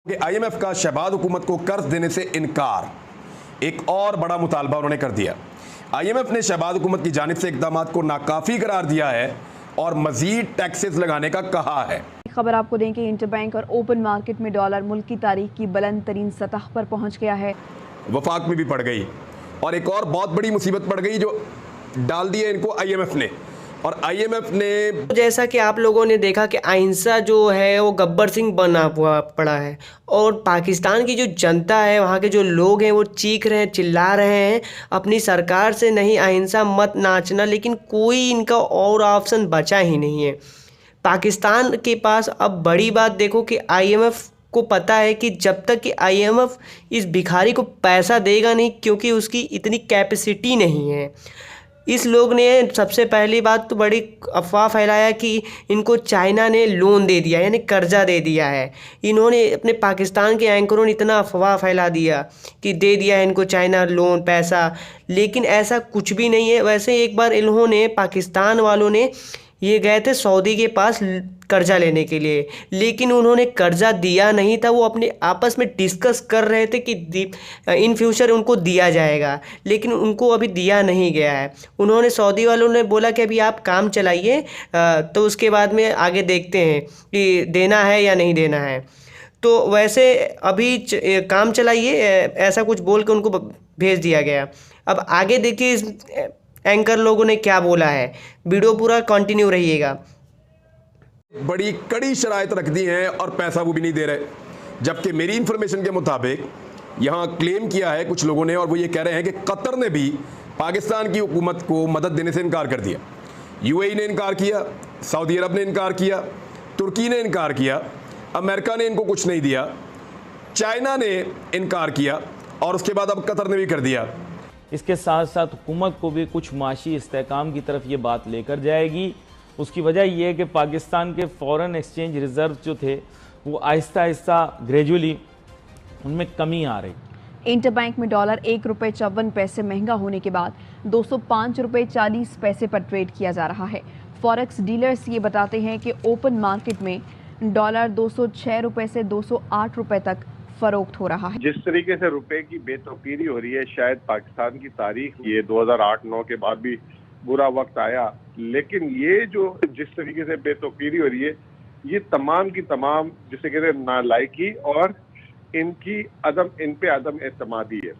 कि आईएमएफ का शहबाज हुकूमत को कर्ज देने से इनकार, एक और बड़ा मुतालबा उन्होंने कर दिया। आईएमएफ ने शहबाज हुकूमत की जानिब से इक़दामात को नाकाफ़ी करार दिया है और मजीद टैक्सेस लगाने का कहा है। खबर आपको दें कि इंटरबैंक और ओपन मार्केट में डॉलर मुल्क की तारीख की बुलंद तरीन सतह पर पहुंच गया है। वफाक में भी पड़ गई और एक और बहुत बड़ी मुसीबत पड़ गई जो डाल दी है इनको आईएमएफ ने। और आईएमएफ ने, जैसा कि आप लोगों ने देखा कि अहिंसा जो है वो गब्बर सिंह बना हुआ पड़ा है और पाकिस्तान की जो जनता है, वहाँ के जो लोग हैं वो चीख रहे हैं, चिल्ला रहे हैं अपनी सरकार से, नहीं अहिंसा मत नाचना, लेकिन कोई इनका और ऑप्शन बचा ही नहीं है। पाकिस्तान के पास अब बड़ी बात देखो कि आईएमएफ को पता है कि जब तक कि आईएमएफ इस भिखारी को पैसा देगा नहीं, क्योंकि उसकी इतनी कैपेसिटी नहीं है। इस लोग ने सबसे पहली बात तो बड़ी अफवाह फैलाया कि इनको चाइना ने लोन दे दिया, यानी कर्जा दे दिया है। इन्होंने अपने पाकिस्तान के एंकरों ने इतना अफवाह फैला दिया कि दे दिया है इनको चाइना लोन पैसा, लेकिन ऐसा कुछ भी नहीं है। वैसे एक बार इन्होंने, पाकिस्तान वालों ने, ये गए थे सऊदी के पास कर्जा लेने के लिए, लेकिन उन्होंने कर्जा दिया नहीं था। वो अपने आपस में डिस्कस कर रहे थे कि इन फ्यूचर उनको दिया जाएगा, लेकिन उनको अभी दिया नहीं गया है। उन्होंने, सऊदी वालों ने बोला कि अभी आप काम चलाइए, तो उसके बाद में आगे देखते हैं कि देना है या नहीं देना है। तो वैसे अभी काम चलाइए, ऐसा कुछ बोल के उनको भेज दिया गया। अब आगे देखिए इस एंकर लोगों ने क्या बोला है, वीडियो पूरा कंटिन्यू रहिएगा। बड़ी कड़ी शराइत रख दी हैं और पैसा वो भी नहीं दे रहे, जबकि मेरी इंफॉर्मेशन के मुताबिक यहाँ क्लेम किया है कुछ लोगों ने, और वो ये कह रहे हैं कि कतर ने भी पाकिस्तान की हुकूमत को मदद देने से इनकार कर दिया। यूएई ने इनकार किया, सऊदी अरब ने इनकार किया, तुर्की ने इनकार किया, अमेरिका ने इनको कुछ नहीं दिया, चाइना ने इनकार किया और उसके बाद अब कतर ने भी कर दिया। इसके साथ साथ हुकूमत को भी कुछ माशी इस्तेहकाम की तरफ ये बात लेकर जाएगी। उसकी वजह यह है कि पाकिस्तान के फॉरेन एक्सचेंज रिजर्व जो थे वो आहिस्ता आहिस्ता ग्रेजुअली उनमें कमी आ रही। इंटरबैंक में डॉलर ₹1.54 महंगा होने के बाद ₹205.40 पर ट्रेड किया जा रहा है। फॉरेक्स डीलर्स ये बताते हैं कि ओपन मार्केट में डॉलर ₹206 से ₹208 तक फरोख्त हो रहा है। जिस तरीके से रुपए की बेतौकीरी हो रही है, शायद पाकिस्तान की तारीख, ये 2008-9 के बाद भी बुरा वक्त आया, लेकिन ये जो जिस तरीके से बेतौकीरी हो रही है, ये तमाम की तमाम जिसे कहते हैं नालायकी और इन पे अदम एतमादी है।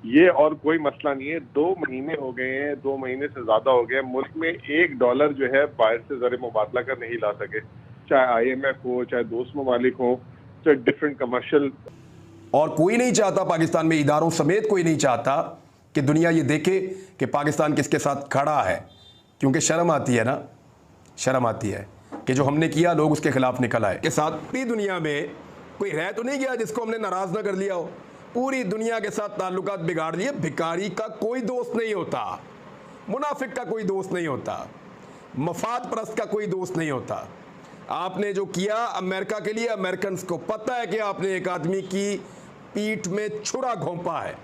ये और कोई मसला नहीं है। 2 महीने हो गए हैं, 2 महीने से ज्यादा हो गए, मुल्क में $1 जो है बाहर से ज़र मुबादला कर नहीं ला सके, चाहे आईएमएफ हो, चाहे दोस्त ममालिक हो, चाहे डिफरेंट कमर्शियल। और कोई नहीं चाहता, पाकिस्तान में इदारों समेत कोई नहीं चाहता कि दुनिया ये देखे कि पाकिस्तान किसके साथ खड़ा है, क्योंकि शर्म आती है ना, शर्म आती है कि जो हमने किया लोग उसके खिलाफ निकल आए। के साथ पूरी दुनिया में कोई रह तो नहीं गया जिसको हमने नाराज ना कर लिया हो। पूरी दुनिया के साथ ताल्लुकात बिगाड़ लिए। भिखारी का कोई दोस्त नहीं होता, मुनाफिक का कोई दोस्त नहीं होता, मफाद परस्त का कोई दोस्त नहीं होता। आपने जो किया अमेरिका के लिए, अमेरिकन को पता है कि आपने एक आदमी की पीठ में छुरा घोंपा है।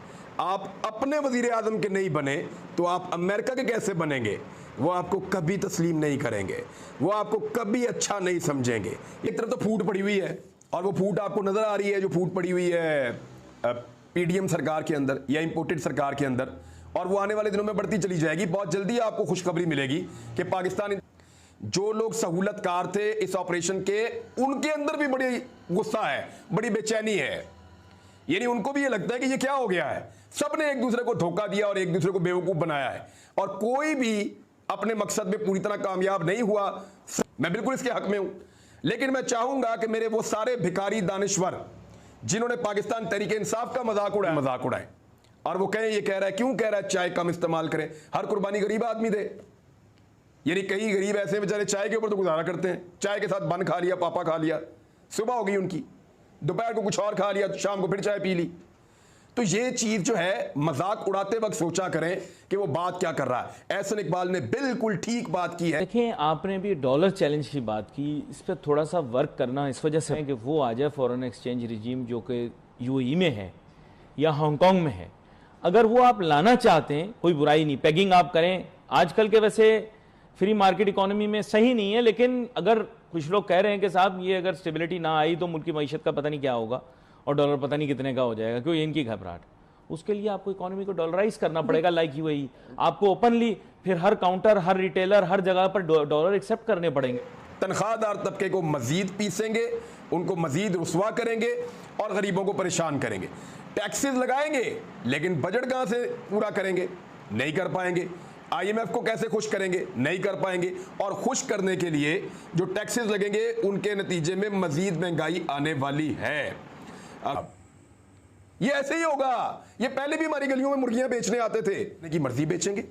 आप अपने वजीर आजम के नहीं बने तो आप अमेरिका के कैसे बनेंगे? वो आपको कभी तस्लीम नहीं करेंगे, वो आपको कभी अच्छा नहीं समझेंगे। एक तरफ तो फूट पड़ी हुई है, और वो फूट आपको नजर आ रही है जो फूट पड़ी हुई है पीडीएम सरकार के अंदर या इंपोर्टेड सरकार के अंदर, और वो आने वाले दिनों में बढ़ती चली जाएगी। बहुत जल्दी आपको खुशखबरी मिलेगी कि पाकिस्तान, जो लोग सहूलतकार थे इस ऑपरेशन के, उनके अंदर भी बड़ी गुस्सा है, बड़ी बेचैनी है। यानी उनको भी ये लगता है कि ये क्या हो गया है। सबने एक दूसरे को धोखा दिया और एक दूसरे को बेवकूफ बनाया है, और कोई भी अपने मकसद में पूरी तरह कामयाब नहीं हुआ। मैं बिल्कुल इसके हक में हूं, लेकिन मैं चाहूंगा कि मेरे वो सारे भिखारी दानिश्वर जिन्होंने पाकिस्तान तहरीक इंसाफ का मजाक उड़ाए, और वो कहें, ये कह रहा है, क्यों कह रहा है चाय कम इस्तेमाल करें, हर कुर्बानी गरीब आदमी दे। यानी कई गरीब ऐसे बेचारे चाय के ऊपर तो गुजारा करते हैं, चाय के साथ बन खा लिया, पापा खा लिया, सुबह हो गई उनकी, दोपहर को कुछ और खा लिया, शाम को फिर चाय पी ली। तो ये चीज जो है, मजाक उड़ाते वक्त सोचा करें कि वो बात क्या कर रहा है। एहसन इकबाल ने बिल्कुल ठीक बात की है। देखें, आपने भी डॉलर चैलेंज की बात की, इस पर थोड़ा सा वर्क करना इस वजह से है कि वो आ जाए फॉरेन एक्सचेंज रिजीम जो कि यूएई में है या हांगकांग में है। अगर वो आप लाना चाहते हैं, कोई बुराई नहीं, पेगिंग आप करें। आजकल के वैसे फ्री मार्केट इकोनॉमी में सही नहीं है, लेकिन अगर कुछ लोग कह रहे हैं कि साहब ये अगर स्टेबिलिटी ना आई तो मुल्क की मईशत का पता नहीं क्या होगा और डॉलर पता नहीं कितने का हो जाएगा, क्यों? इनकी घबराहट। उसके लिए आपको इकोनॉमी को डॉलराइज करना पड़ेगा, लाइक यूएई। आपको ओपनली फिर हर काउंटर, हर रिटेलर, हर जगह पर डॉलर एक्सेप्ट करने पड़ेंगे। तनख्वाहदार तबके को मजीद पीसेंगे, उनको मजीद रुसवा करेंगे और गरीबों को परेशान करेंगे। टैक्सेस लगाएंगे, लेकिन बजट कहां से पूरा करेंगे? नहीं कर पाएंगे। आईएमएफ को कैसे खुश करेंगे? नहीं कर पाएंगे। और खुश करने के लिए जो टैक्सेस लगेंगे उनके नतीजे में मजीद महंगाई आने वाली है। अब ये ऐसे ही होगा। ये पहले भी हमारी गलियों में मुर्गियां बेचने आते थे, की मर्जी बेचेंगे।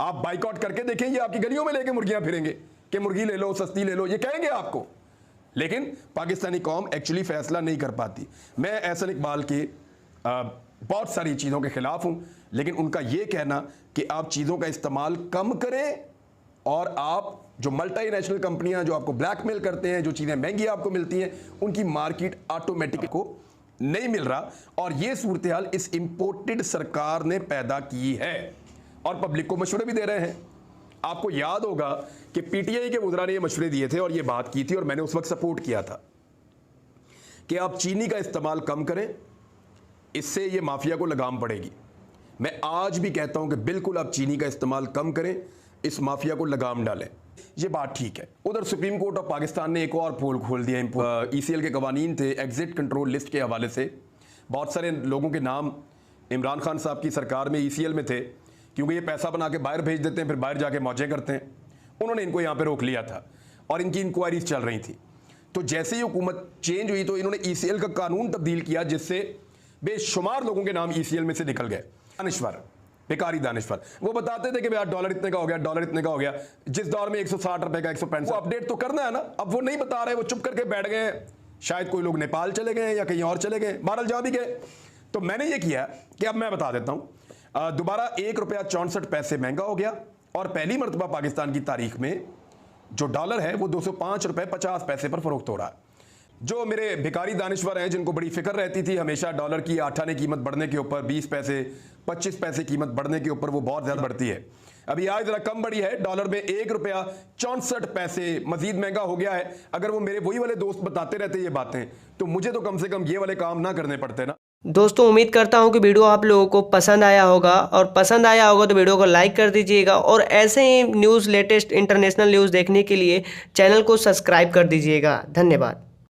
आप बाइकआउट करके देखें, ये आपकी गलियों में लेके मुर्गियां फिरेंगे कि मुर्गी ले लो, सस्ती ले लो, ये कहेंगे आपको। लेकिन पाकिस्तानी कौम एक्चुअली फैसला नहीं कर पाती। मैं एहसन इकबाल की बहुत सारी चीज़ों के खिलाफ हूं, लेकिन उनका यह कहना कि आप चीज़ों का इस्तेमाल कम करें और आप जो मल्टीनेशनल कंपनियां जो आपको ब्लैकमेल करते हैं, जो चीज़ें महंगी आपको मिलती हैं, उनकी मार्केट ऑटोमेटिक को नहीं मिल रहा। और यह सूरत हाल इस इंपोर्टेड सरकार ने पैदा की है और पब्लिक को मशवरे भी दे रहे हैं। आपको याद होगा कि पीटीआई के वज़रा ने ये मशवरे दिए थे और ये बात की थी और मैंने उस वक्त सपोर्ट किया था कि आप चीनी का इस्तेमाल कम करें, इससे ये माफिया को लगाम पड़ेगी। मैं आज भी कहता हूं कि बिल्कुल आप चीनी का इस्तेमाल कम करें, इस माफिया को लगाम डालें। ये बात ठीक है। उधर सुप्रीम कोर्ट ऑफ पाकिस्तान ने एक और पोल खोल दिया। ईसीएल के कवानीन थे एग्जिट कंट्रोल लिस्ट के हवाले से, बहुत सारे लोगों के नाम इमरान खान साहब की सरकार में ईसीएल में थे, क्योंकि ये पैसा बना के बाहर भेज देते हैं, फिर बाहर जाके मौजें करते हैं। उन्होंने इनको यहाँ पे रोक लिया था और इनकी इंक्वायरीज चल रही थी। तो जैसे ही हुकूमत चेंज हुई तो इन्होंने ईसीएल का कानून तब्दील किया, जिससे बेशुमार लोगों के नाम ईसीएल में से निकल गए। दानिश्वर, बेकारी दानिश्वर, वो बताते थे कि भैया डॉलर इतने का हो गया, डॉलर इतने का हो गया, जिस दौर में 160 रुपए का 165। वो अपडेट तो करना है ना। अब वो नहीं बता रहे, वो चुप करके बैठ गए। शायद कोई लोग नेपाल चले गए या कहीं और चले गए, बहरहाल जा भी गए। तो मैंने ये किया कि अब मैं बता देता हूं, दोबारा 1 रुपया 64 पैसे महंगा हो गया और पहली मरतबा पाकिस्तान की तारीख में जो डॉलर है वो 205 रुपए 50 पैसे पर फरोख्त हो रहा है। जो मेरे भिखारी दानिश्वर हैं, जिनको बड़ी फिक्र रहती थी हमेशा डॉलर की 8 आने कीमत बढ़ने के ऊपर, 20 पैसे 25 पैसे कीमत बढ़ने के ऊपर, वो बहुत ज़्यादा बढ़ती है। अभी आज ज़रा कम बढ़ी है, डॉलर में 1 रुपया 64 पैसे मजीद महंगा हो गया है। अगर वो मेरे वही वाले दोस्त बताते रहते ये बातें, तो मुझे तो कम से कम ये वाले काम ना करने पड़ते ना। दोस्तों, उम्मीद करता हूं कि वीडियो आप लोगों को पसंद आया होगा, और पसंद आया होगा तो वीडियो को लाइक कर दीजिएगा, और ऐसे ही न्यूज़, लेटेस्ट इंटरनेशनल न्यूज़ देखने के लिए चैनल को सब्सक्राइब कर दीजिएगा। धन्यवाद।